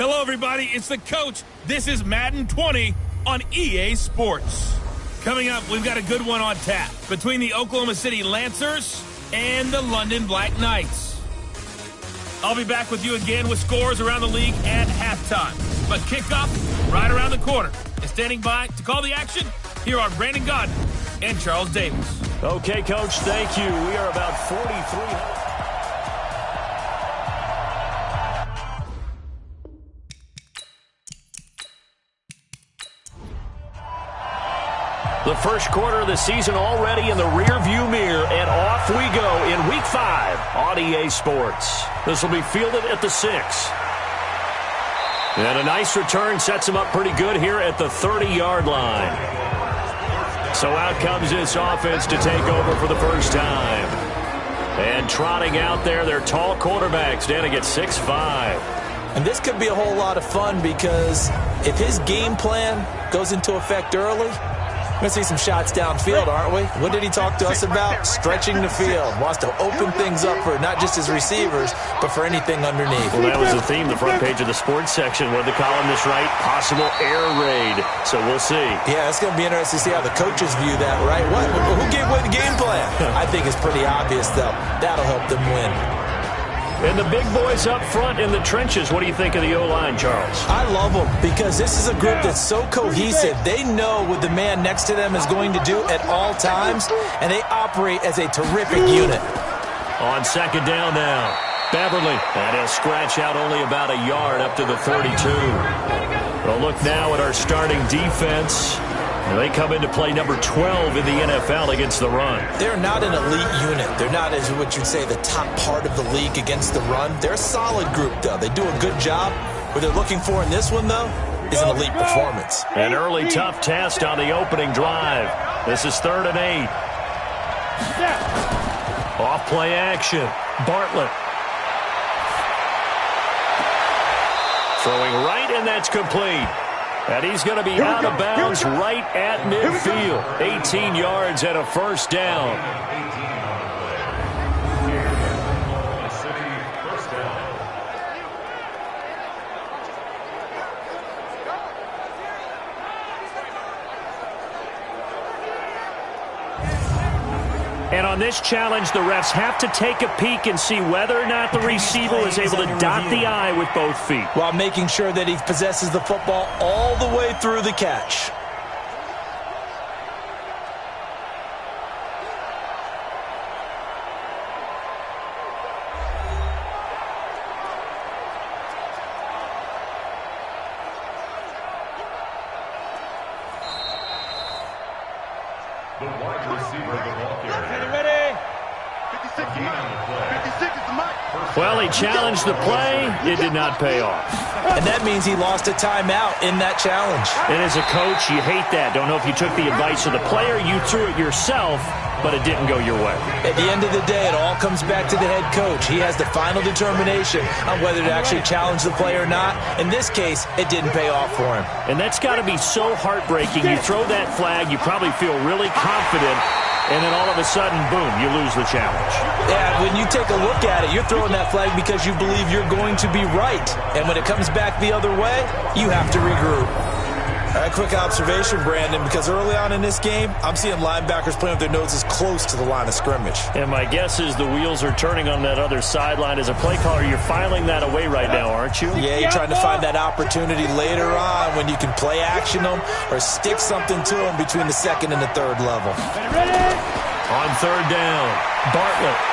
Hello, everybody. It's the coach. This is Madden 20 on EA Sports. Coming up, we've got a good one on tap between the Oklahoma City Lancers and the London Black Knights. I'll be back with you again with scores around the league at halftime. But kickoff right around the corner. And standing by to call the action, here are Brandon Godden and Charles Davis. Okay, Coach, thank you. We are about 43. The first quarter of the season already in the rear-view mirror, and off we go in Week 5 on EA Sports. This will be fielded at the 6. And a nice return sets him up pretty good here at the 30-yard line. So out comes this offense to take over for the first time. And trotting out there, their tall quarterback standing at 6'5". And this could be a whole lot of fun because if his game plan goes into effect early, we're going to see some shots downfield, aren't we? What did he talk to us about? Stretching the field. Wants to open things up for not just his receivers, but for anything underneath. Well, that was the theme, the front page of the sports section. What did the columnist write? Possible air raid. So we'll see. Yeah, it's going to be interesting to see how the coaches view that, right? What? Who gave away the game plan? I think it's pretty obvious, though. That'll help them win. And the big boys up front in the trenches. What do you think of the O-line, Charles? I love them because this is a group that's so cohesive. They know what the man next to them is going to do at all times, and they operate as a terrific unit. On second down now, Beverly. And he'll scratch out only about a yard up to the 32. We'll look now at our starting defense. They come into play number 12 in the NFL against the run. They're not an elite unit. They're not, as what you'd say, the top part of the league against the run. They're a solid group, though. They do a good job. What they're looking for in this one, though, is an elite performance. An early tough test on the opening drive. This is 3rd and 8. Off play action. Bartlett. Throwing right, and that's complete. And he's going to be out of bounds right at midfield. 18 yards and a first down. And on this challenge, the refs have to take a peek and see whether or not the receiver is able to dot the I with both feet, while making sure that he possesses the football all the way through the catch. The wide receiver of the ball carrier. Ready? 56 is mine. 56 is mine. Well, he challenged the play. It did not pay off. And that means he lost a timeout in that challenge. And as a coach, you hate that. Don't know if you took the advice of the player. You threw it yourself, but it didn't go your way. At the end of the day, it all comes back to the head coach. He has the final determination on whether to actually challenge the play or not. In this case, it didn't pay off for him. And that's got to be so heartbreaking. You throw that flag, you probably feel really confident, and then all of a sudden, boom, you lose the challenge. Yeah, when you take a look at it, you're throwing that flag because you believe you're going to be right. And when it comes back the other way, you have to regroup. All right, quick observation, Brandon, because early on in this game, I'm seeing linebackers playing with their noses close to the line of scrimmage. And my guess is the wheels are turning on that other sideline. As a play caller, you're filing that away right now, aren't you? Yeah, you're trying to find that opportunity later on when you can play action them or stick something to them between the second and the third level. On third down, Bartlett.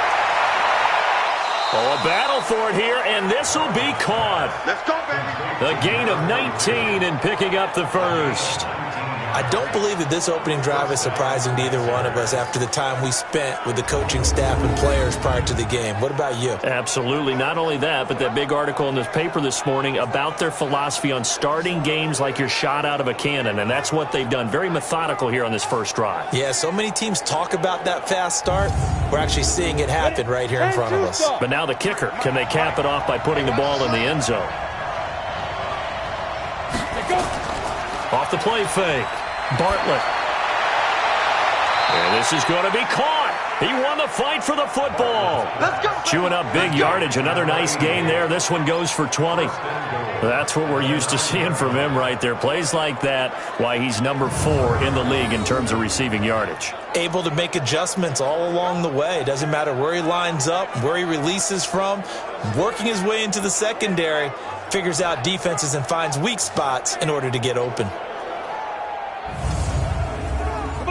Oh, a battle for it here, and this will be caught. Let's go, baby. The gain of 19 and picking up the first. I don't believe that this opening drive is surprising to either one of us after the time we spent with the coaching staff and players prior to the game. What about you? Absolutely. Not only that, but that big article in this paper this morning about their philosophy on starting games like you're shot out of a cannon, and that's what they've done. Very methodical here on this first drive. Yeah, so many teams talk about that fast start. We're actually seeing it happen right here in front of us. But now the kicker. Can they cap it off by putting the ball in the end zone? Off the play fake. Bartlett. And this is going to be caught. He won the fight for the football. Chewing up big yardage. Another nice gain there. This one goes for 20. That's what we're used to seeing from him right there. Plays like that, why he's number 4 in the league in terms of receiving yardage. Able to make adjustments all along the way. Doesn't matter where he lines up, where he releases from. Working his way into the secondary. Figures out defenses and finds weak spots in order to get open.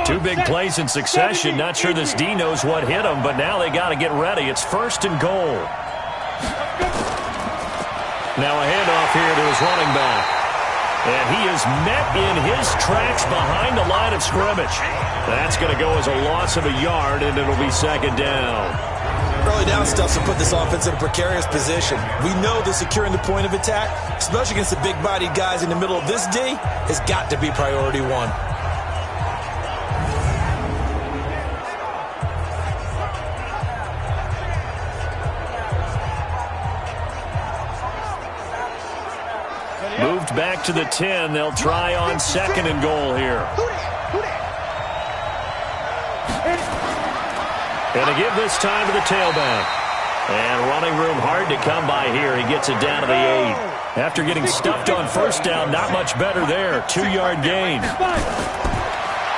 2 big plays in succession. Not sure this D knows what hit him, but now they got to get ready. It's 1st and goal. Now a handoff here to his running back. And he is met in his tracks behind the line of scrimmage. That's going to go as a loss of a yard, and it'll be 2nd down. Early down stuff to put this offense in a precarious position. We know that securing the point of attack, especially against the big-bodied guys in the middle of this D, has got to be priority 1. Moved back to the 10. They'll try on 2nd and goal here. And to give this time to the tailback. And running room hard to come by here. He gets it down to the 8. After getting stuffed on 1st down, not much better there. 2-yard gain.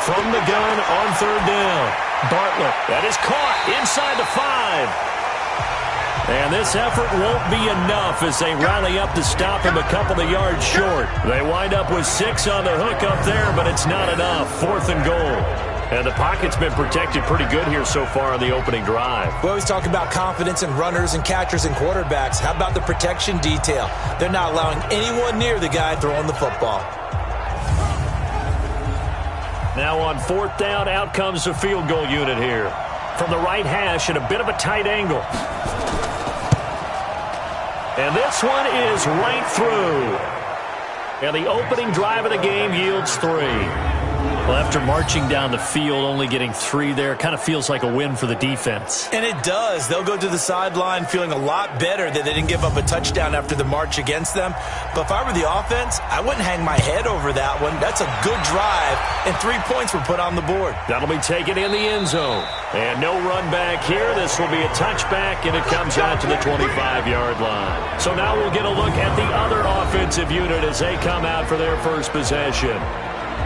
From the gun on 3rd down. Bartlett. That is caught inside the 5. And this effort won't be enough as they rally up to stop him a couple of yards short. They wind up with 6 on the hook up there, but it's not enough. 4th and goal. And the pocket's been protected pretty good here so far on the opening drive. We always talk about confidence in runners and catchers and quarterbacks. How about the protection detail? They're not allowing anyone near the guy throwing the football. Now on 4th down, out comes the field goal unit here. From the right hash at a bit of a tight angle. And this one is right through. And the opening drive of the game yields 3. Well, after marching down the field, only getting 3 there, kind of feels like a win for the defense. And it does. They'll go to the sideline feeling a lot better that they didn't give up a touchdown after the march against them. But if I were the offense, I wouldn't hang my head over that one. That's a good drive, and 3 points were put on the board. That'll be taken in the end zone. And no run back here. This will be a touchback, and it comes out to the 25-yard line. So now we'll get a look at the other offensive unit as they come out for their first possession.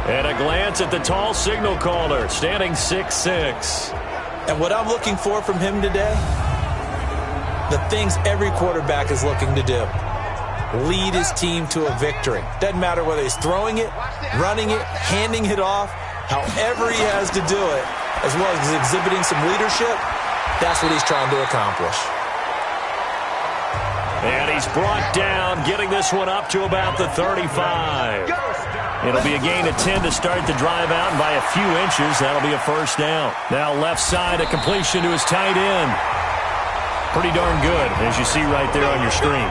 And a glance at the tall signal caller, standing 6'6". And what I'm looking for from him today, the things every quarterback is looking to do. Lead his team to a victory. Doesn't matter whether he's throwing it, running it, handing it off, however he has to do it, as well as exhibiting some leadership, that's what he's trying to accomplish. And he's brought down, getting this one up to about the 35. It'll be a gain of 10 to start the drive out, and by a few inches, that'll be a 1st down. Now left side, a completion to his tight end. Pretty darn good, as you see right there on your screen.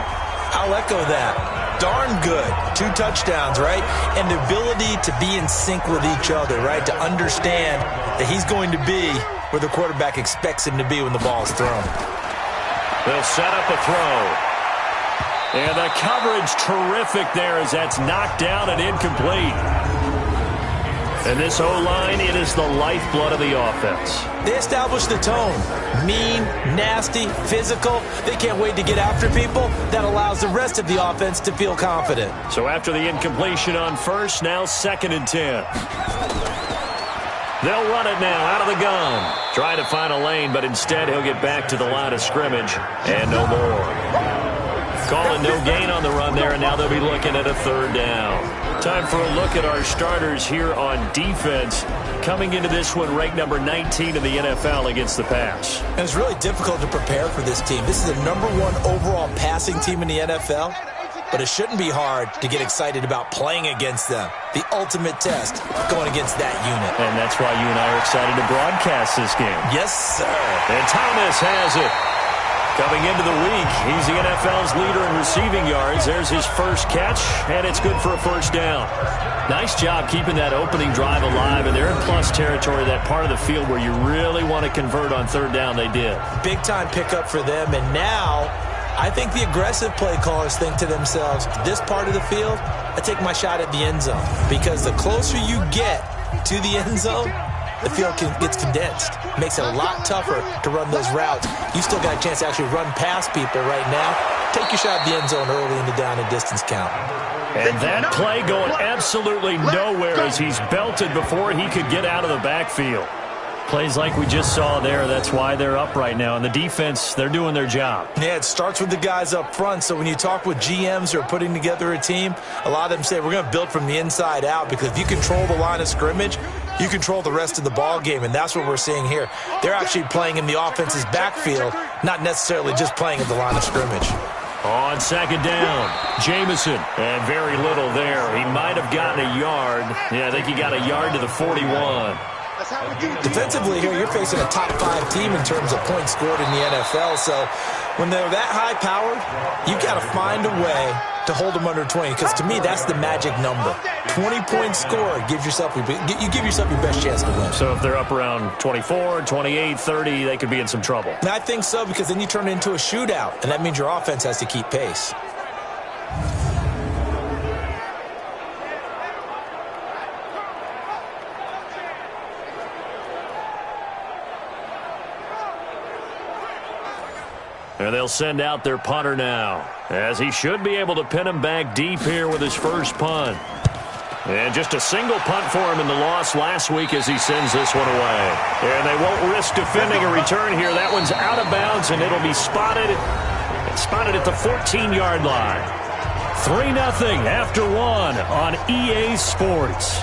I'll echo that. Darn good. 2 touchdowns, right? And the ability to be in sync with each other, right? To understand that he's going to be where the quarterback expects him to be when the ball is thrown. They'll set up a throw. And the coverage terrific there as that's knocked down and incomplete. And this O-line, it is the lifeblood of the offense. They establish the tone. Mean, nasty, physical. They can't wait to get after people. That allows the rest of the offense to feel confident. So after the incompletion on 1st, now 2nd and 10. They'll run it now out of the gun. Trying to find a lane, but instead he'll get back to the line of scrimmage and no more. Calling no gain on the run there, and now they'll be looking at a 3rd down. Time for a look at our starters here on defense. Coming into this one, ranked number 19 in the NFL against the pass. And it's really difficult to prepare for this team. This is the #1 overall passing team in the NFL, but it shouldn't be hard to get excited about playing against them. The ultimate test going against that unit. And that's why you and I are excited to broadcast this game. Yes, sir. And Thomas has it. Coming into the week, he's the NFL's leader in receiving yards. There's his first catch, and it's good for a 1st down. Nice job keeping that opening drive alive, and they're in plus territory, that part of the field where you really want to convert on 3rd down. They did. Big-time pickup for them, and now I think the aggressive play callers think to themselves, this part of the field, I take my shot at the end zone, because the closer you get to the end zone, the field gets condensed. It makes it a lot tougher to run those routes. You still got a chance to actually run past people right now. Take your shot at the end zone early in the down and distance count. And that play going absolutely nowhere as he's belted before he could get out of the backfield. Plays like we just saw there, that's why they're up right now. And the defense, they're doing their job. Yeah, it starts with the guys up front. So when you talk with GMs who are putting together a team, a lot of them say we're going to build from the inside out, because if you control the line of scrimmage, you control the rest of the ball game, and that's what we're seeing here. They're actually playing in the offense's backfield, not necessarily just playing at the line of scrimmage. On second down, Jamison, and very little there. He might have gotten a yard. Yeah, I think he got a yard to the 41. Defensively here, you're facing a top 5 team in terms of points scored in the NFL. So when they're that high-powered, you got to find a way to hold them under 20. Because to me, that's the magic number. 20 points scored, you give yourself your best chance to win. So if they're up around 24, 28, 30, they could be in some trouble. And I think so, because then you turn it into a shootout, and that means your offense has to keep pace. And they'll send out their punter now, as he should be able to pin him back deep here with his first punt. And just a single punt for him in the loss last week as he sends this one away. And they won't risk defending a return here. That one's out of bounds, and it'll be spotted at the 14-yard line. 3-0 after 1 on EA Sports.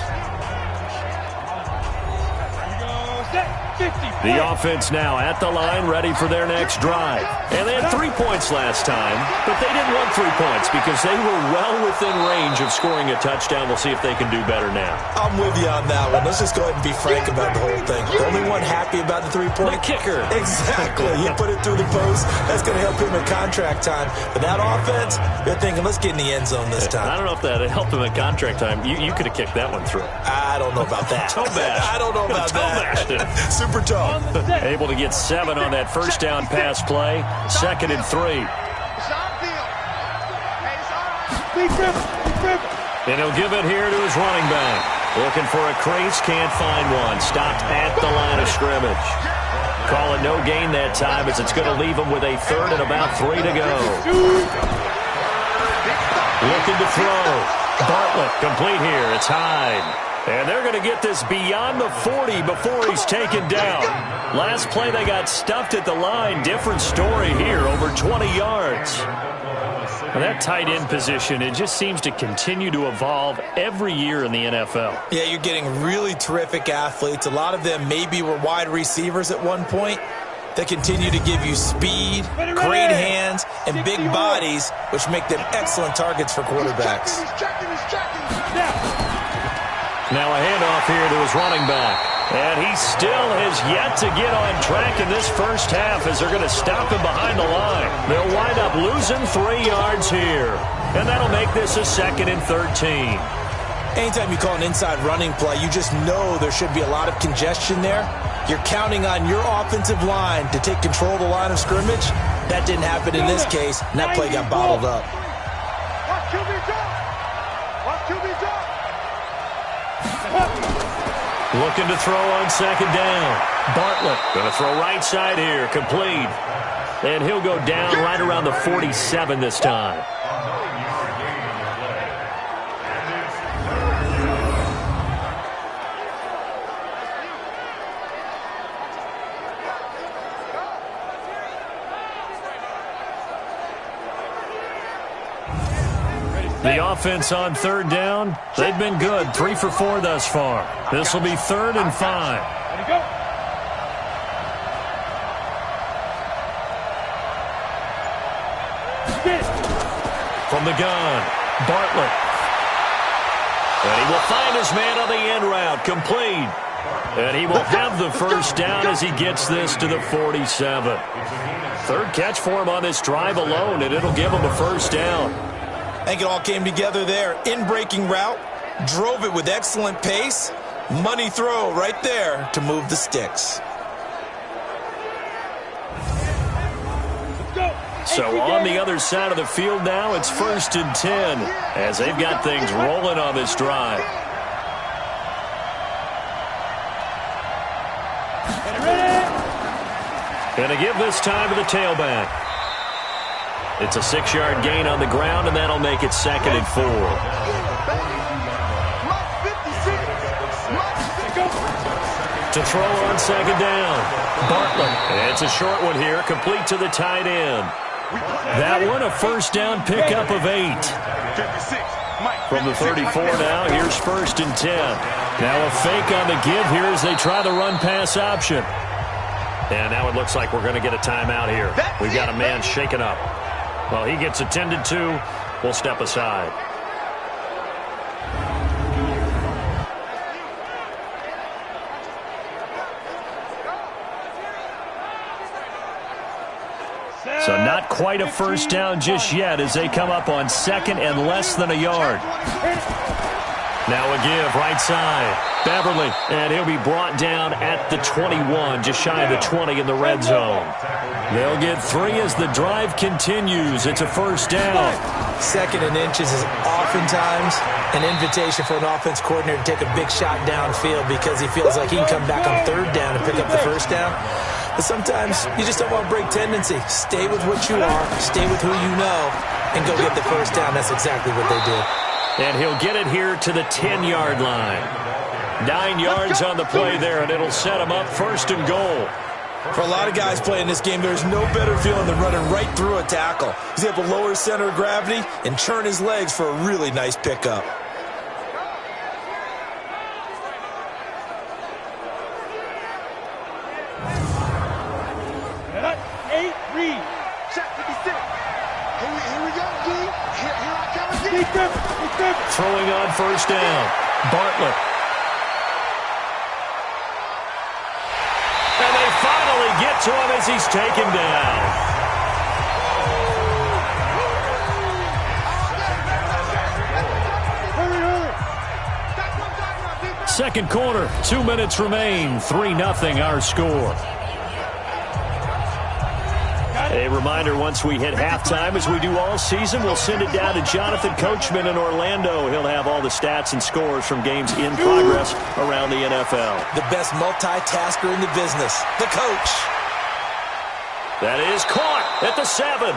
The offense now at the line, ready for their next drive. And they had 3 points last time, but they didn't want 3 points because they were well within range of scoring a touchdown. We'll see if they can do better now. I'm with you on that one. Let's just go ahead and be frank about the whole thing. The only one happy about the 3-point? The kicker. Exactly. You put it through the post. That's going to help him in contract time. But that offense, they're thinking, let's get in the end zone this time. I don't know if that helped him in contract time. You could have kicked that one through. I don't know about that. Toe bash. I don't know about that. Super toe. Able to get 7 on that first down pass play. 2nd and 3. And he'll give it here to his running back. Looking for a crease, can't find one. Stopped at the line of scrimmage. Call it no gain that time, as it's going to leave him with a 3rd and about 3 to go. Looking to throw. Bartlett complete here. It's Hyde. And they're going to get this beyond the 40 before he's taken down. Last play, they got stuffed at the line. Different story here, over 20 yards. And that tight end position, it just seems to continue to evolve every year in the NFL. Yeah, you're getting really terrific athletes. A lot of them maybe were wide receivers at one point. They continue to give you speed, great hands, and big bodies, which make them excellent targets for quarterbacks. Now a handoff here to his running back. And he still has yet to get on track in this first half, as they're going to stop him behind the line. They'll wind up losing 3 yards here. And that'll make this a 2nd and 13. Anytime you call an inside running play, you just know there should be a lot of congestion there. You're counting on your offensive line to take control of the line of scrimmage. That didn't happen in this case, and that play got bottled up. Looking to throw on 2nd down. Bartlett going to throw right side here, complete. And he'll go down right around the 47 this time. The offense on 3rd down, they've been good. 3 for 4 thus far. This will be 3rd and 5. From the gun, Bartlett. And he will find his man on the end route, complete. And he will have the first down as he gets this to the 47. 3rd catch for him on this drive alone, and it'll give him a first down. I think it all came together there. In-breaking route, drove it with excellent pace. Money throw right there to move the sticks. So on the other side of the field now, it's 1st and 10 as they've got things rolling on this drive. Going to give this time to the tailback. It's a 6-yard gain on the ground, and that'll make it 2nd and 4. To throw on 2nd down. Bartlett. It's a short one here, complete to the tight end. That one, a 1st down pickup of 8. From the 34 now, here's 1st and 10. Now a fake on the give here as they try the run-pass option. And now it looks like we're going to get a timeout here. We've got a man shaken up. Well, he gets attended to. We'll step aside. So not quite a 1st down just yet as they come up on 2nd and less than a yard. Now a give, right side. Beverly, and he'll be brought down at the 21, just shy of the 20 in the red zone. They'll get 3 as the drive continues. It's a 1st down. 2nd and inches is oftentimes an invitation for an offense coordinator to take a big shot downfield because he feels like he can come back on 3rd down and pick up the 1st down. But sometimes you just don't want to break tendency. Stay with what you are, stay with who you know, and go get the 1st down. That's exactly what they did. And he'll get it here to the 10-yard line. 9 yards on the play there, and it'll set him up 1st and goal. For a lot of guys playing this game, there's no better feeling than running right through a tackle. He's able to lower his center of gravity and turn his legs for a really nice pickup. Throwing on 1st down. Bartlett. And they finally get to him as he's taken down. Second quarter, 2 minutes remain. 3-0 our score. A reminder, once we hit halftime, as we do all season, we'll send it down to Jonathan Coachman in Orlando. He'll have all the stats and scores from games in progress around the NFL. The best multitasker in the business, the coach. That is caught at the 7.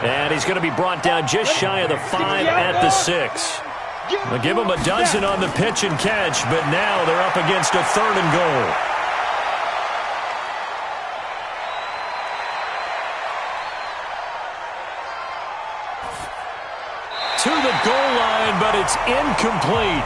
And he's going to be brought down just shy of the 5 at the 6. They'll give him a dozen on the pitch and catch, but now they're up against a 3rd and goal. To the goal line, but it's incomplete.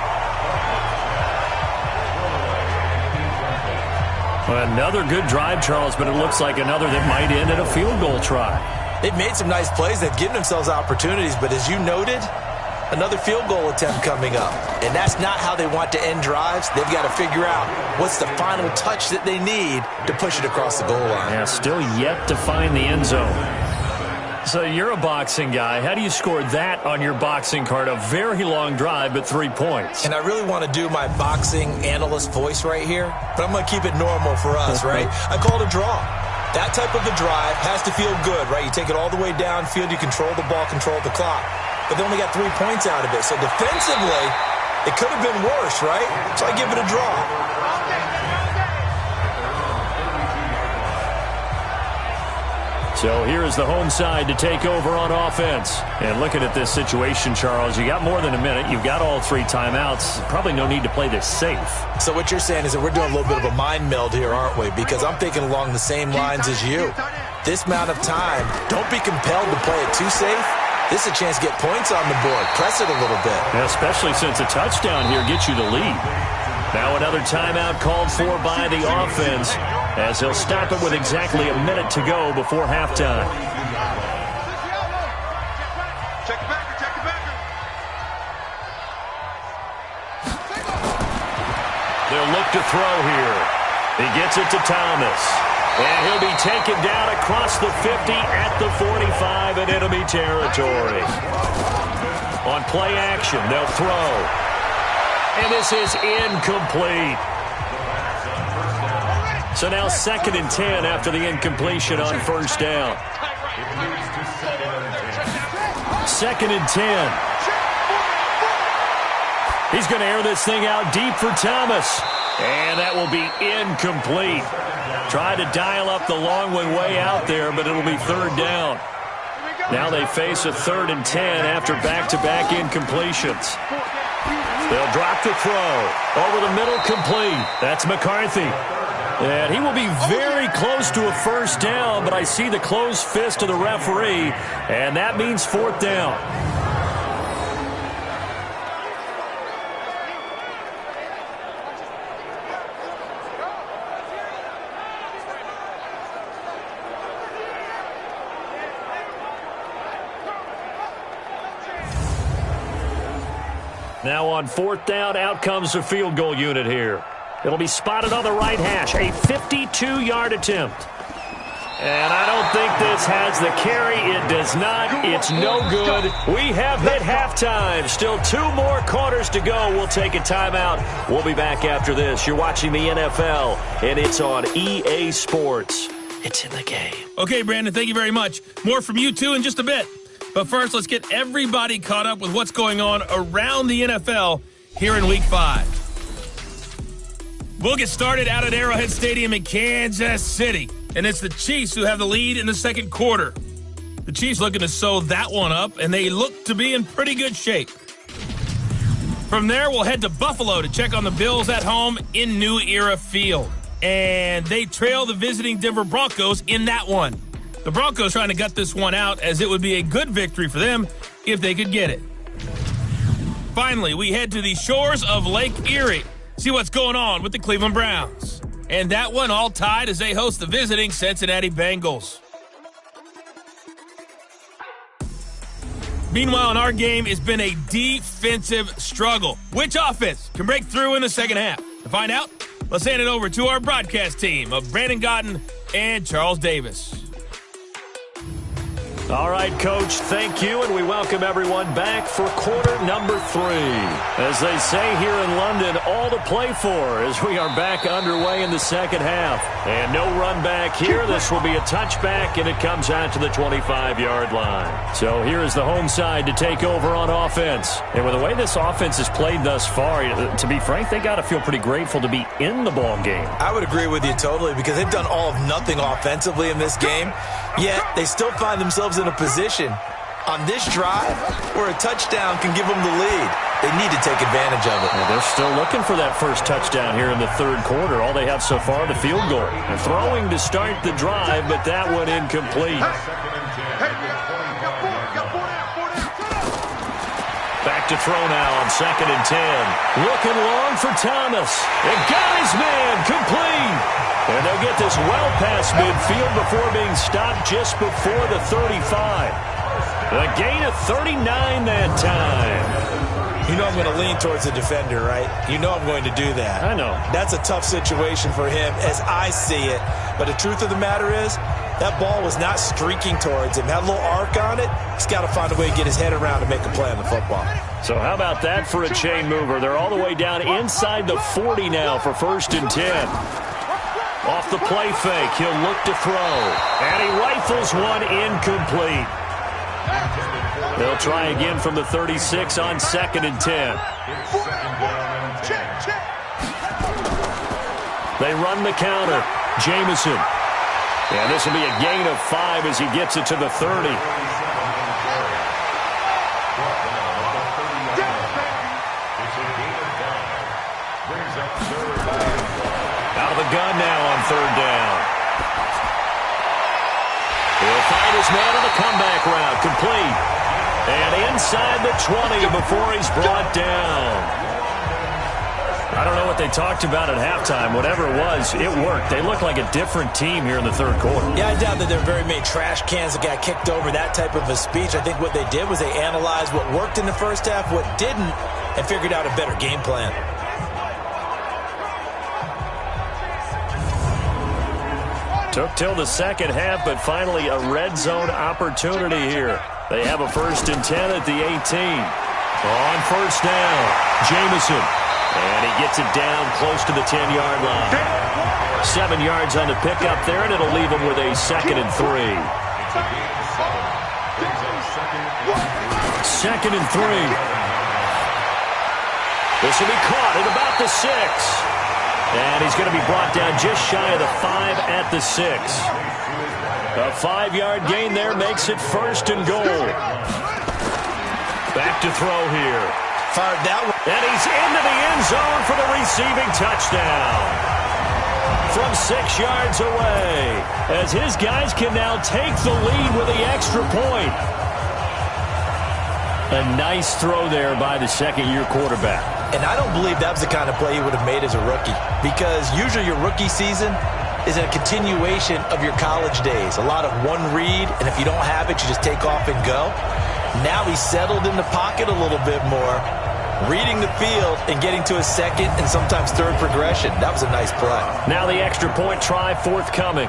Another good drive, Charles, but it looks like another that might end in a field goal try. They've made some nice plays. They've given themselves opportunities, but as you noted, another field goal attempt coming up. And that's not how they want to end drives. They've got to figure out what's the final touch that they need to push it across the goal line. Yeah, still yet to find the end zone. So you're a boxing guy. How do you score that on your boxing card? A very long drive, but 3 points. And I really want to do my boxing analyst voice right here, but I'm going to keep it normal for us, right? I call it a draw. That type of a drive has to feel good, right? You take it all the way downfield, you control the ball, control the clock. But they only got 3 points out of it. So defensively, it could have been worse, right? So I give it a draw. So here is the home side to take over on offense. And looking at this situation, Charles, you got more than a minute. You've got all 3 timeouts. Probably no need to play this safe. So what you're saying is that we're doing a little bit of a mind meld here, aren't we? Because I'm thinking along the same lines as you. This amount of time, don't be compelled to play it too safe. This is a chance to get points on the board. Press it a little bit. Yeah, especially since a touchdown here gets you the lead. Now another timeout called for by the offense as he'll stop it with exactly a minute to go before halftime. They'll look to throw here. He gets it to Thomas. And he'll be taken down across the 50 at the 45 in enemy territory. On play action, they'll throw. And this is incomplete. So now 2nd and 10 after the incompletion on 1st down. 2nd and 10. He's going to air this thing out deep for Thomas. And that will be incomplete. Tried to dial up the long one way out there, but it'll be third down. Now they face a 3rd and 10 after back-to-back incompletions. They'll drop the throw. Over the middle, complete. That's McCarthy. And he will be very close to a first down, but I see the closed fist of the referee, and that means 4th down. Now on 4th down, out comes the field goal unit here. It'll be spotted on the right hash. A 52-yard attempt. And I don't think this has the carry. It does not. It's no good. We have hit halftime. Still 2 more quarters to go. We'll take a timeout. We'll be back after this. You're watching the NFL, and it's on EA Sports. It's in the game. Okay, Brandon, thank you very much. More from you, too, in just a bit. But first, let's get everybody caught up with what's going on around the NFL here in Week 5. We'll get started out at Arrowhead Stadium in Kansas City. And it's the Chiefs who have the lead in the second quarter. The Chiefs looking to sew that one up, and they look to be in pretty good shape. From there, we'll head to Buffalo to check on the Bills at home in New Era Field. And they trail the visiting Denver Broncos in that one. The Broncos trying to gut this one out, as it would be a good victory for them if they could get it. Finally, we head to the shores of Lake Erie. See what's going on with the Cleveland Browns. And that one all tied as they host the visiting Cincinnati Bengals. Meanwhile, in our game, it's been a defensive struggle. Which offense can break through in the second half? To find out, let's hand it over to our broadcast team of Brandon Godden and Charles Davis. All right, Coach, thank you, and we welcome everyone back for quarter number 3. As they say here in London, all to play for as we are back underway in the second half. And no run back here. This will be a touchback, and it comes out to the 25-yard line. So here is the home side to take over on offense. And with the way this offense has played thus far, to be frank, they got to feel pretty grateful to be in the ball game. I would agree with you totally, because they've done all of nothing offensively in this game, yet they still find themselves in a position on this drive where a touchdown can give them the lead. They need to take advantage of it. Well, they're still looking for that first touchdown here in the third quarter. All they have so far, the field goal. And throwing to start the drive, but that one incomplete. Back to throw now on 2nd and 10. Looking long for Thomas. And got his man complete. And they'll get this well past midfield before being stopped just before the 35. A gain of 39 that time. You know I'm going to lean towards the defender, right? You know I'm going to do that. I know. That's a tough situation for him as I see it. But the truth of the matter is, that ball was not streaking towards him. Had a little arc on it. He's got to find a way to get his head around to make a play on the football. So how about that for a chain mover? They're all the way down inside the 40 now for 1st and 10. Off the play fake, he'll look to throw. And he rifles one incomplete. They'll try again from the 36 on 2nd and 10. They run the counter. Jamison. And this will be a gain of 5 as he gets it to the 30. Out of the gun now on 3rd down. He'll find his man on the comeback route. Complete. And inside the 20 before he's brought down. I don't know what they talked about at halftime. Whatever it was, it worked. They look like a different team here in the third quarter. Yeah, I doubt that there are very many trash cans that got kicked over, that type of a speech. I think what they did was they analyzed what worked in the first half, what didn't, and figured out a better game plan. Took till the second half, but finally a red zone opportunity here. They have a 1st and 10 at the 18. On 1st down, Jamison. And he gets it down close to the 10-yard line. 7 yards on the pickup there, and it'll leave him with a 2nd and 3. 2nd and 3. This will be caught at about the 6. And he's going to be brought down just shy of the 5 at the 6. A 5-yard gain there makes it 1st and goal. Back to throw here. Fired that one. And he's into the end zone for the receiving touchdown. From 6 yards away, as his guys can now take the lead with the extra point. A nice throw there by the second-year quarterback. And I don't believe that was the kind of play he would have made as a rookie, because usually your rookie season is a continuation of your college days. A lot of one read, and if you don't have it, you just take off and go. Now he's settled in the pocket a little bit more, reading the field and getting to a second and sometimes third progression. That was a nice play. Now the extra point try forthcoming.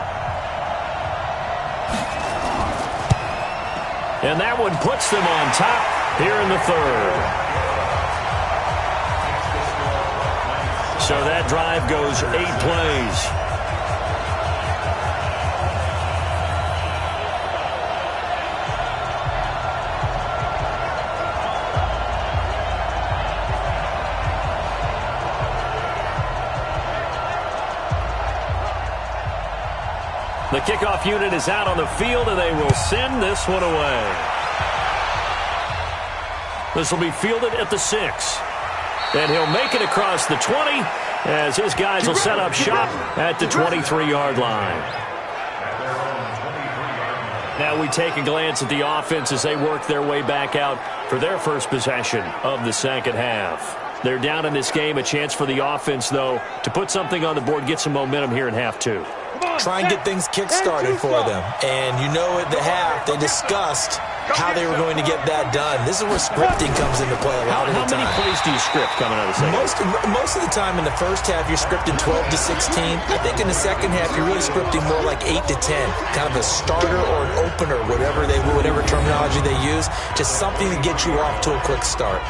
And that one puts them on top here in the 3rd. So that drive goes 8 plays. The kickoff unit is out on the field, and they will send this one away. This will be fielded at the 6. And he'll make it across the 20 as his guys will set up shop at the 23-yard line. Now we take a glance at the offense as they work their way back out for their first possession of the second half. They're down in this game. A chance for the offense, though, to put something on the board, get some momentum here in half 2. Try and get things kick-started for them. And you know at the half, they discussed how they were going to get that done. This is where scripting comes into play a lot of the time. How many plays do you script coming out of the second? Most of the time in the first half, you're scripting 12 to 16. I think in the second half, you're really scripting more like 8 to 10. Kind of a starter or an opener, whatever terminology they use. Just something to get you off to a quick start.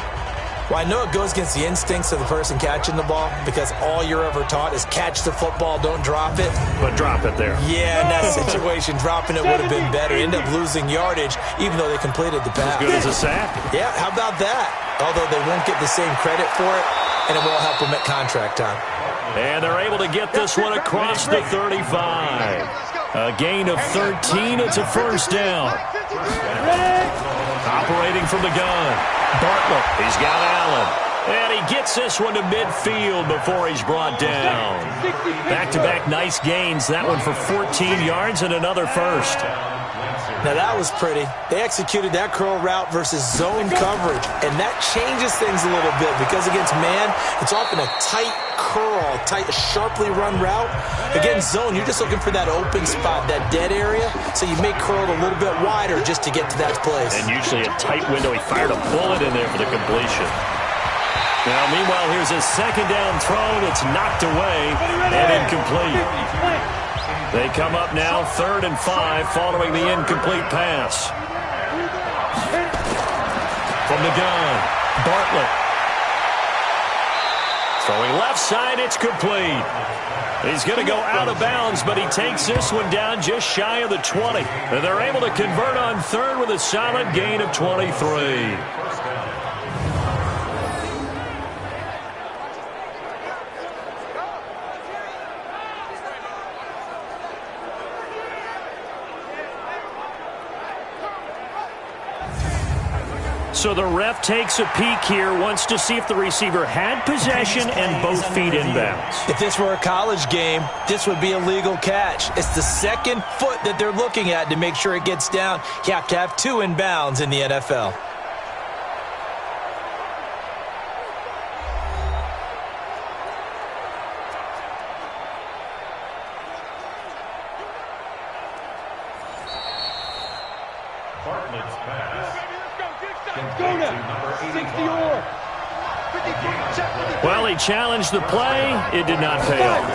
Well, I know it goes against the instincts of the person catching the ball, because all you're ever taught is catch the football, don't drop it. But drop it there. Yeah, in that situation, dropping it would have been better. End up losing yardage, even though they completed the pass. As good as a sack. Yeah, how about that? Although they won't get the same credit for it, and it won't help them at contract time. And they're able to get this one across the 35. A gain of 13. It's a first down. Operating from the gun. Bartlett. He's got Allen. And he gets this one to midfield before he's brought down. Back-to-back nice gains. That one for 14 yards and another first. Now that was pretty. They executed that curl route versus zone coverage, and that changes things a little bit, because against man, it's often a tight curl, sharply run route. Against zone, you're just looking for that open spot, that dead area, so you may curl it a little bit wider just to get to that place. And usually a tight window. He fired a bullet in there for the completion. Now, meanwhile, here's a second down throw that's knocked away and incomplete. They come up now 3rd and 5 following the incomplete pass. From the gun, Bartlett. Throwing left side, it's complete. He's going to go out of bounds, but he takes this one down just shy of the 20. And they're able to convert on 3rd with a solid gain of 23. So the ref takes a peek here, wants to see if the receiver had possession and both feet inbounds. If this were a college game, this would be a legal catch. It's the second foot that they're looking at to make sure it gets down. You have to have 2 inbounds in the NFL. Bartlett's pass. Well, he challenged the play. It did not pay off.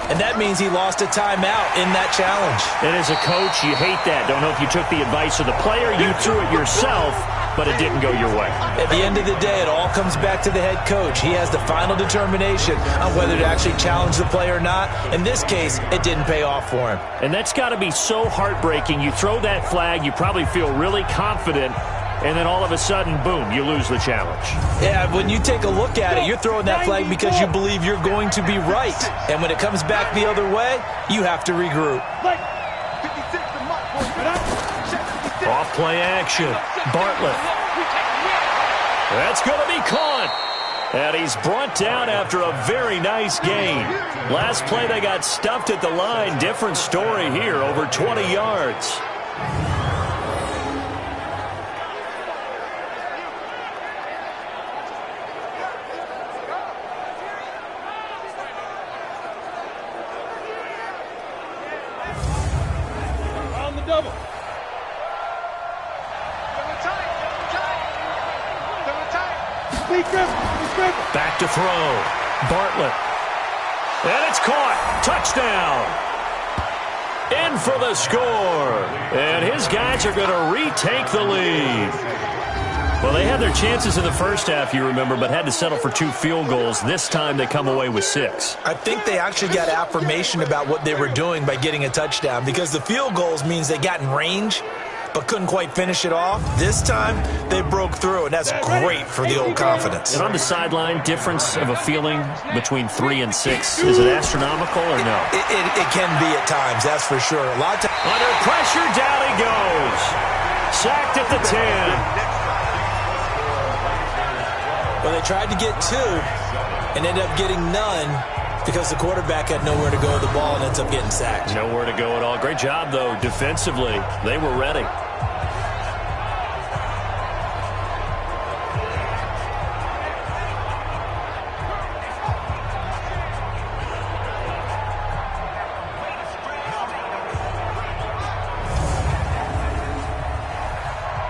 And that means he lost a timeout in that challenge. And as a coach, you hate that. Don't know if you took the advice of the player. You threw it yourself, but it didn't go your way. At the end of the day, it all comes back to the head coach. He has the final determination on whether to actually challenge the play or not. In this case, it didn't pay off for him. And that's got to be so heartbreaking. You throw that flag, you probably feel really confident, and then all of a sudden, boom, you lose the challenge. Yeah, when you take a look at it, you're throwing that flag because you believe you're going to be right. And when it comes back the other way, you have to regroup. Off play action. Bartlett. That's going to be caught. And he's brought down after a very nice gain. Last play they got stuffed at the line. Different story here, over 20 yards. On the double. Back to throw. Bartlett. And it's caught. Touchdown. In for the score. And his guys are going to retake the lead. Well, they had their chances in the first half, you remember, but had to settle for 2 field goals. This time they come away with 6. I think they actually got affirmation about what they were doing by getting a touchdown, because the field goals means they got in range but couldn't quite finish it off. This time, they broke through, and that's great for the old confidence. And on the sideline, difference of a feeling between 3 and 6, is it astronomical or no? It can be at times, that's for sure. A lot of times. Under pressure, down he goes. Sacked at the 10. Well, they tried to get 2 and ended up getting none because the quarterback had nowhere to go with the ball and ends up getting sacked. Nowhere to go at all. Great job, though, defensively. They were ready.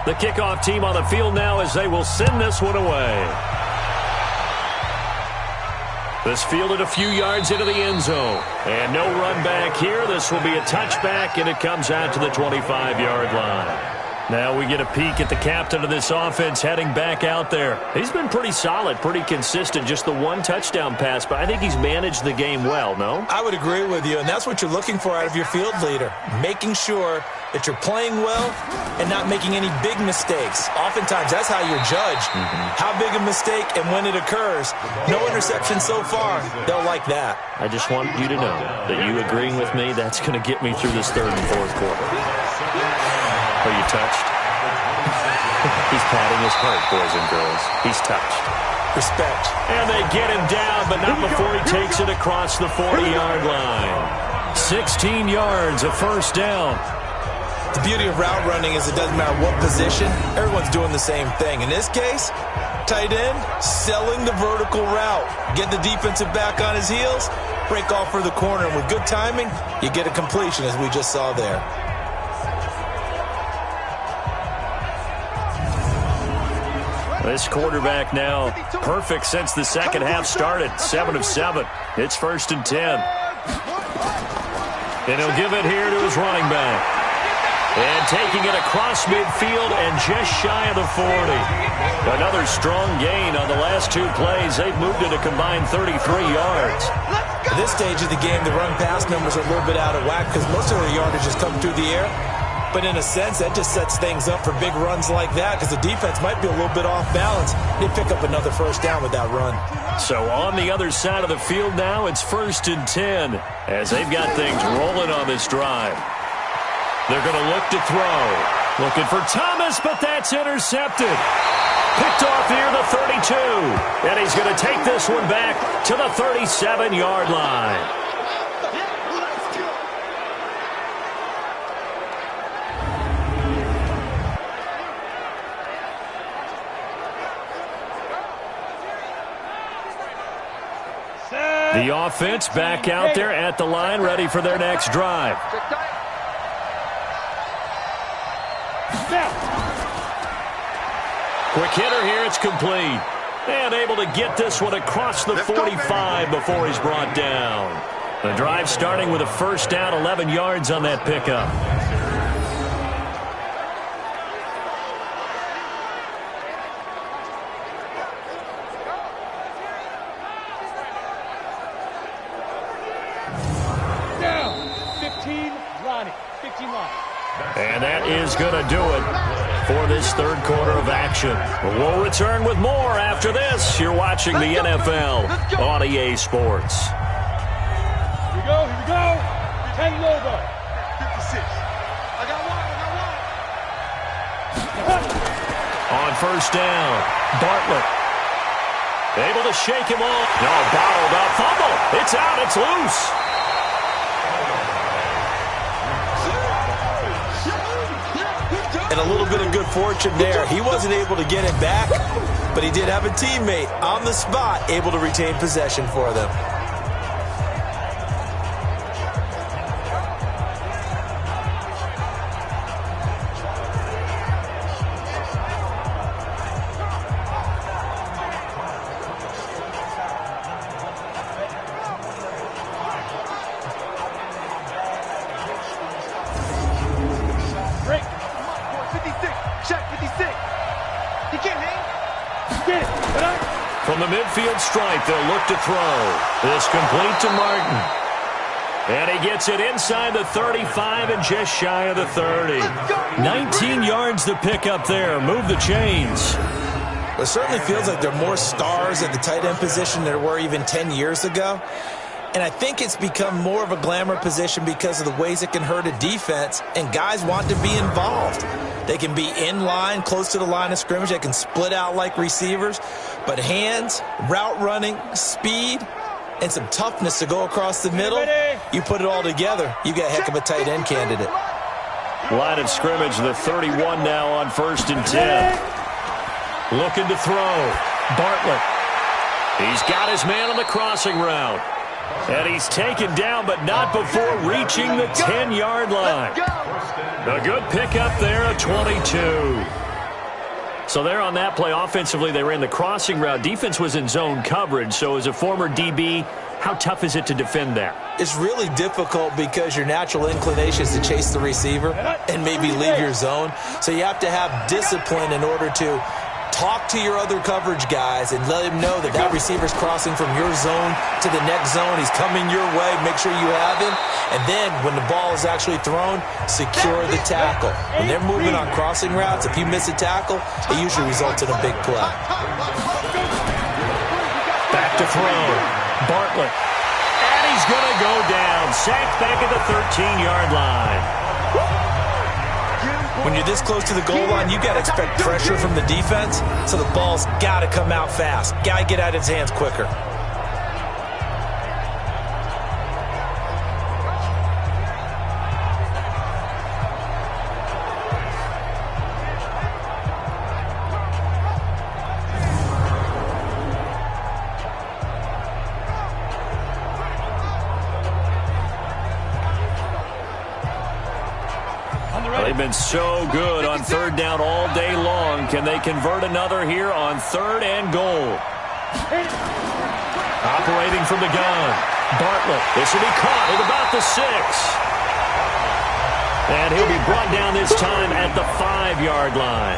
The kickoff team on the field now as they will send this one away. This fielded a few yards into the end zone. And no run back here. This will be a touchback, and it comes out to the 25-yard line. Now we get a peek at the captain of this offense heading back out there. He's been pretty solid, pretty consistent. Just the 1 touchdown pass, but I think he's managed the game well, no? I would agree with you, and that's what you're looking for out of your field leader. Making sure that you're playing well and not making any big mistakes. Oftentimes, that's how you're judged. How big a mistake and when it occurs. No interception so far. They'll like that. I just want you to know that you agreeing with me, that's going to get me through this 3rd and 4th quarter. Are you touched? He's patting his heart, boys and girls. He's touched. Respect. And they get him down, but not before he takes it across the 40-yard line. 16 yards, a first down. The beauty of route running is it doesn't matter what position, everyone's doing the same thing. In this case, tight end, selling the vertical route. Get the defensive back on his heels, break off for the corner, and with good timing, you get a completion, as we just saw there. This quarterback now perfect since the second half started. 7 of 7. It's 1st and 10. And he'll give it here to his running back. And taking it across midfield and just shy of the 40. Another strong gain on the last 2 plays. They've moved it a combined 33 yards. At this stage of the game, the run-pass numbers are a little bit out of whack because most of their yardage is coming through the air. But in a sense, that just sets things up for big runs like that because the defense might be a little bit off balance. They pick up another first down with that run. So on the other side of the field now, it's 1st and 10 as they've got things rolling on this drive. They're going to look to throw. Looking for Thomas, but that's intercepted. Picked off near the 32. And he's going to take this one back to the 37-yard line. The offense back out there at the line, ready for their next drive. Quick hitter here, it's complete. And able to get this one across the 45 before he's brought down. The drive starting with a first down, 11 yards on that pickup. Down. 15, Lonnie. 15 line. And that is going to do it for this third quarter of action. We'll return with more after this. You're watching the NFL on EA Sports. Here we go. 10 over. 56. I got one. On first down, Bartlett. Able to shake him off. No, bottled up. Fumble. It's out. It's loose. And a little bit of good fortune there. He wasn't able to get it back, but he did have a teammate on the spot able to retain possession for them. From the midfield stripe, they'll look to throw. This complete to Martin. And he gets it inside the 35 and just shy of the 30. 19 yards to pick up there. Move the chains. It certainly feels like there are more stars at the tight end position than there were even 10 years ago. And I think it's become more of a glamour position because of the ways it can hurt a defense, and guys want to be involved. They can be in line, close to the line of scrimmage. They can split out like receivers. But hands, route running, speed, and some toughness to go across the middle, you put it all together, you got a heck of a tight end candidate. Line of scrimmage, the 31 now on 1st and 10. Looking to throw. Bartlett. He's got his man on the crossing route. And he's taken down, but not before reaching the 10-yard line. A good pickup there, a 22. So there on that play, offensively, they ran the crossing route. Defense was in zone coverage. So as a former DB, how tough is it to defend that? It's really difficult because your natural inclination is to chase the receiver and maybe leave your zone. So you have to have discipline in order to talk to your other coverage guys and let him know that that receiver's crossing from your zone to the next zone. He's coming your way. Make sure you have him. And then when the ball is actually thrown, secure the tackle. When they're moving on crossing routes, if you miss a tackle, it usually results in a big play. Back to throw. Bartlett. And he's going to go down. Sacked back at the 13-yard line. When you're this close to the goal line, you got to expect pressure from the defense, so the ball's got to come out fast. Got to get out of his hands quicker. They've been so good on third down all day long. Can they convert another here on 3rd and goal? Operating from the gun. Bartlett. This will be caught at about the 6. And he'll be brought down this time at the 5-yard line.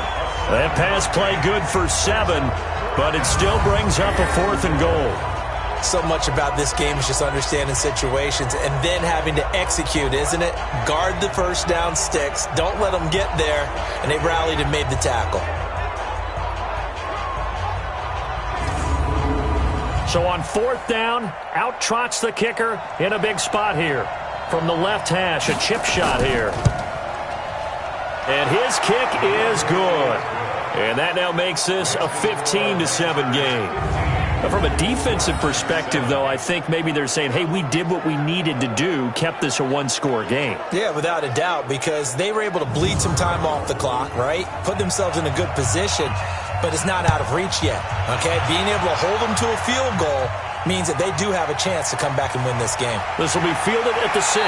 That pass play good for 7, but it still brings up a 4th and goal. So much about this game is just understanding situations and then having to execute, isn't it? Guard the first down sticks. Don't let them get there. And they rallied and made the tackle. So on 4th down, out trots the kicker in a big spot here. From the left hash, a chip shot here. And his kick is good. And that now makes this a 15-7 game. From a defensive perspective, though, I think maybe they're saying, hey, we did what we needed to do, kept this a one-score game. Yeah, without a doubt, because they were able to bleed some time off the clock, right? Put themselves in a good position, but it's not out of reach yet, okay? Being able to hold them to a field goal means that they do have a chance to come back and win this game. This will be fielded at the 6.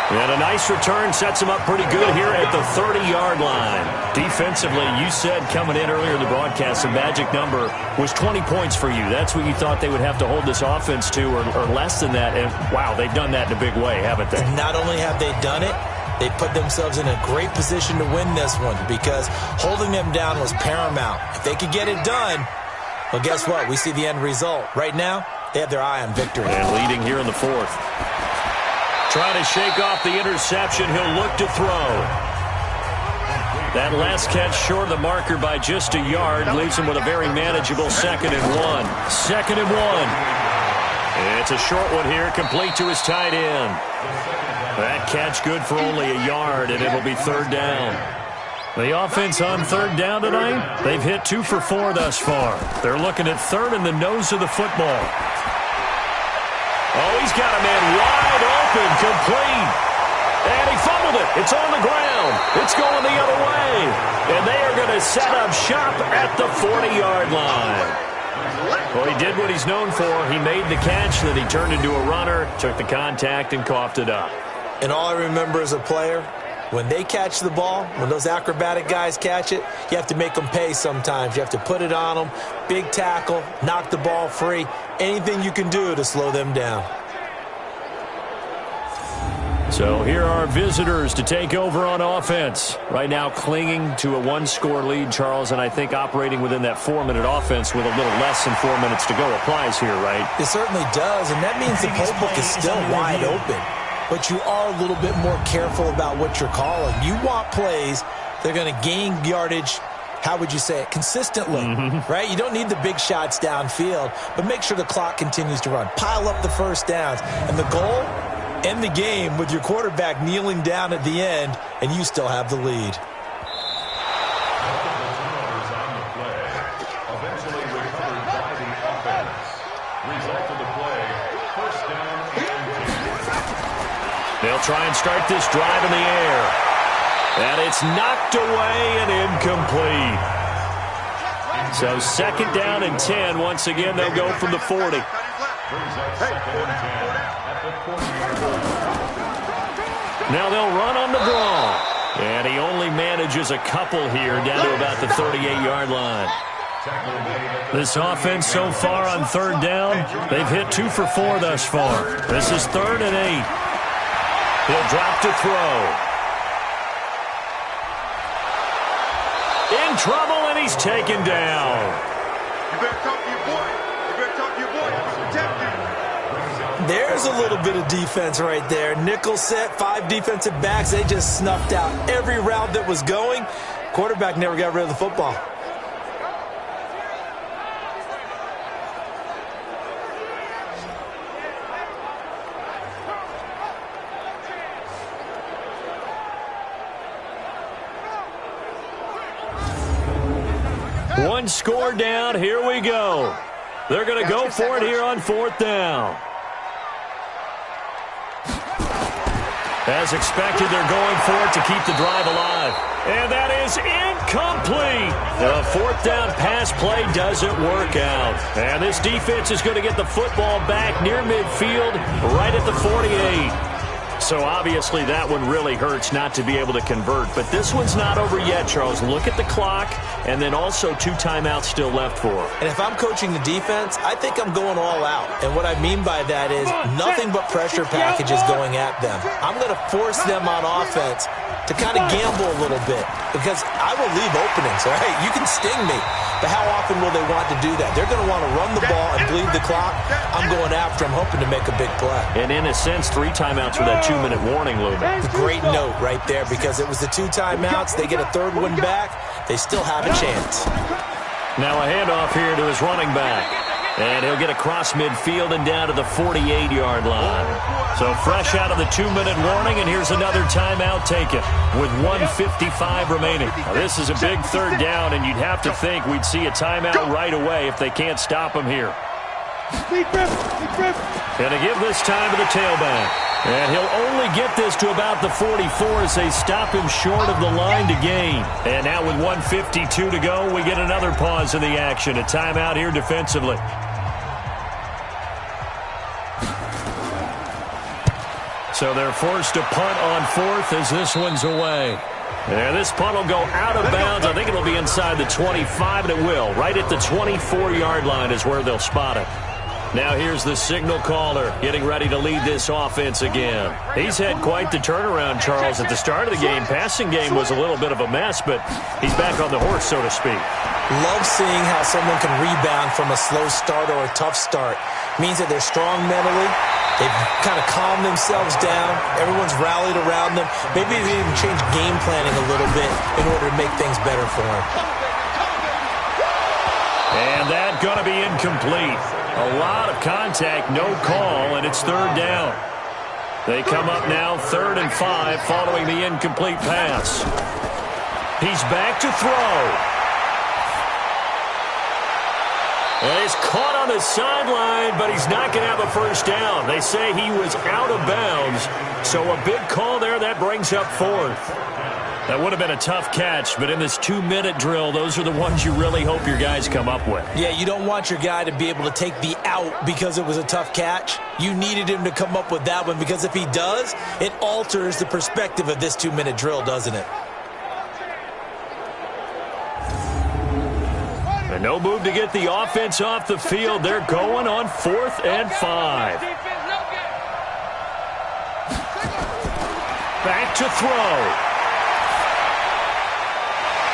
And a nice return sets him up pretty good here at the 30-yard line. Defensively, you said coming in earlier in the broadcast, the magic number was 20 points for you. That's what you thought they would have to hold this offense to, or less than that. And, wow, they've done that in a big way, haven't they? Not only have they done it, they put themselves in a great position to win this one because holding them down was paramount. If they could get it done, well, guess what? We see the end result. Right now, they have their eye on victory. And leading here in the 4th. Trying to shake off the interception. He'll look to throw. That last catch short of the marker by just a yard leaves him with a very manageable 2nd and 1. 2nd and 1. It's a short one here, complete to his tight end. That catch good for only a yard, and it'll be 3rd down. The offense on 3rd down tonight, they've hit 2 for 4 thus far. They're looking at 3rd in the nose of the football. Oh, he's got a man wide open, complete. And he fumbled it. It's on the ground. It's going the other way. And they are going to set up shop at the 40-yard line. Well, he did what he's known for. He made the catch, then he turned into a runner, took the contact, and coughed it up. And all I remember as a player, when they catch the ball, when those acrobatic guys catch it, you have to make them pay sometimes. You have to put it on them, big tackle, knock the ball free, anything you can do to slow them down. So here are visitors to take over on offense. Right now clinging to a 1-score lead, Charles, and I think operating within that 4-minute offense with a little less than 4 minutes to go applies here, right? It certainly does, and that means the playbook is still wide open. But you are a little bit more careful about what you're calling. You want plays that are going to gain yardage, how would you say it, consistently, right? You don't need the big shots downfield, but make sure the clock continues to run. Pile up the first downs. And the goal, end the game with your quarterback kneeling down at the end, and you still have the lead. They'll try and start this drive in the air. And it's knocked away and incomplete. So 2nd down and 10. Once again, they'll go from the 40. Now they'll run on the draw. And he only manages a couple here down to about the 38-yard line. This offense so far on 3rd down, they've hit 2 for 4 thus far. This is 3rd and 8. He'll drop to throw. In trouble, and he's taken down. You better talk to your boy. You better talk to your boy. Protect him. There's a little bit of defense right there. Nickel set, 5 defensive backs. They just snuffed out every route that was going. Quarterback never got rid of the football. One score down. Here we go. They're going to go for it here on 4th down. As expected, they're going for it to keep the drive alive. And that is incomplete. The 4th down pass play doesn't work out. And this defense is going to get the football back near midfield, right at the 48. So obviously that one really hurts not to be able to convert. But this one's not over yet, Charles. Look at the clock, and then also 2 timeouts still left for him. And if I'm coaching the defense, I think I'm going all out. And what I mean by that is nothing but pressure packages going at them. I'm going to force them on offense to kind of gamble a little bit because I will leave openings, all right? You can sting me, but how often will they want to do that? They're going to want to run the ball and bleed the clock. I'm going after them, hoping to make a big play. And in a sense, 3 timeouts with that 2-minute warning looming. Great note right there because it was the 2 timeouts. They get a 3rd one back. They still have a chance. Now a handoff here to his running back. And he'll get across midfield and down to the 48-yard line. So fresh out of the 2-minute warning, and here's another timeout taken with 1:55 remaining. Now, this is a big 3rd down, and you'd have to think we'd see a timeout right away if they can't stop him here. Going to give this time to the tailback. And he'll only get this to about the 44 as they stop him short of the line to gain. And now with 1:52 to go, we get another pause in the action. A timeout here defensively. So they're forced to punt on 4th as this one's away. And this punt will go out of bounds. I think it'll be inside the 25, and it will. Right at the 24-yard line is where they'll spot it. Now here's the signal caller getting ready to lead this offense again. He's had quite the turnaround, Charles. At the start of the game, passing game was a little bit of a mess, but he's back on the horse, so to speak. Love seeing how someone can rebound from a slow start or a tough start. Means that they're strong mentally, They've kind of calmed themselves down. Everyone's rallied around them. Maybe they even changed game planning a little bit in order to make things better for them. And that's going to be incomplete. A lot of contact, no call, and it's third down. They come up now 3rd and 5 following the incomplete pass. He's back to throw. And he's caught on the sideline, but he's not going to have a first down. They say he was out of bounds, so a big call there. That brings up 4th. That would have been a tough catch, but in this 2-minute drill, those are the ones you really hope your guys come up with. Yeah, you don't want your guy to be able to take the out because it was a tough catch. You needed him to come up with that one, because if he does, it alters the perspective of this 2-minute drill, doesn't it? And no move to get the offense off the field. They're going on 4th and 5. Back to throw.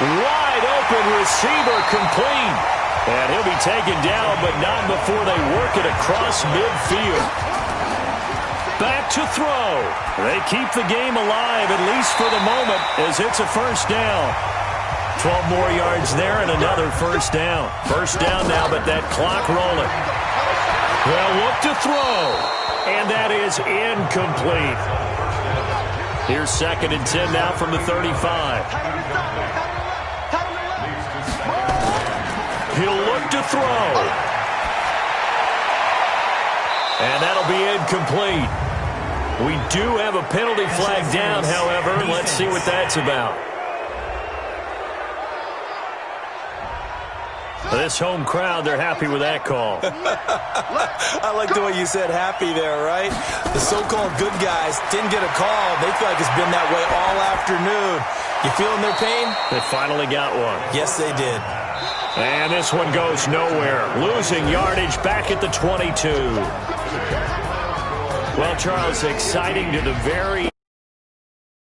Wide open receiver complete. And he'll be taken down, but not before they work it across midfield. Back to throw. They keep the game alive, at least for the moment, as it's a first down. 12 more yards there and another first down. First down now, but that clock rolling. They'll look to throw. And that is incomplete. Here's 2nd and 10 now from the 35. He'll look to throw. And that'll be incomplete. We do have a penalty flag down, however. Let's see what that's about. This home crowd, they're happy with that call. I like the way you said happy there, right? The so-called good guys didn't get a call. They feel like it's been that way all afternoon. You feeling their pain? They finally got one. Yes, they did. And this one goes nowhere. Losing yardage back at the 22. Well, Charles, exciting to the very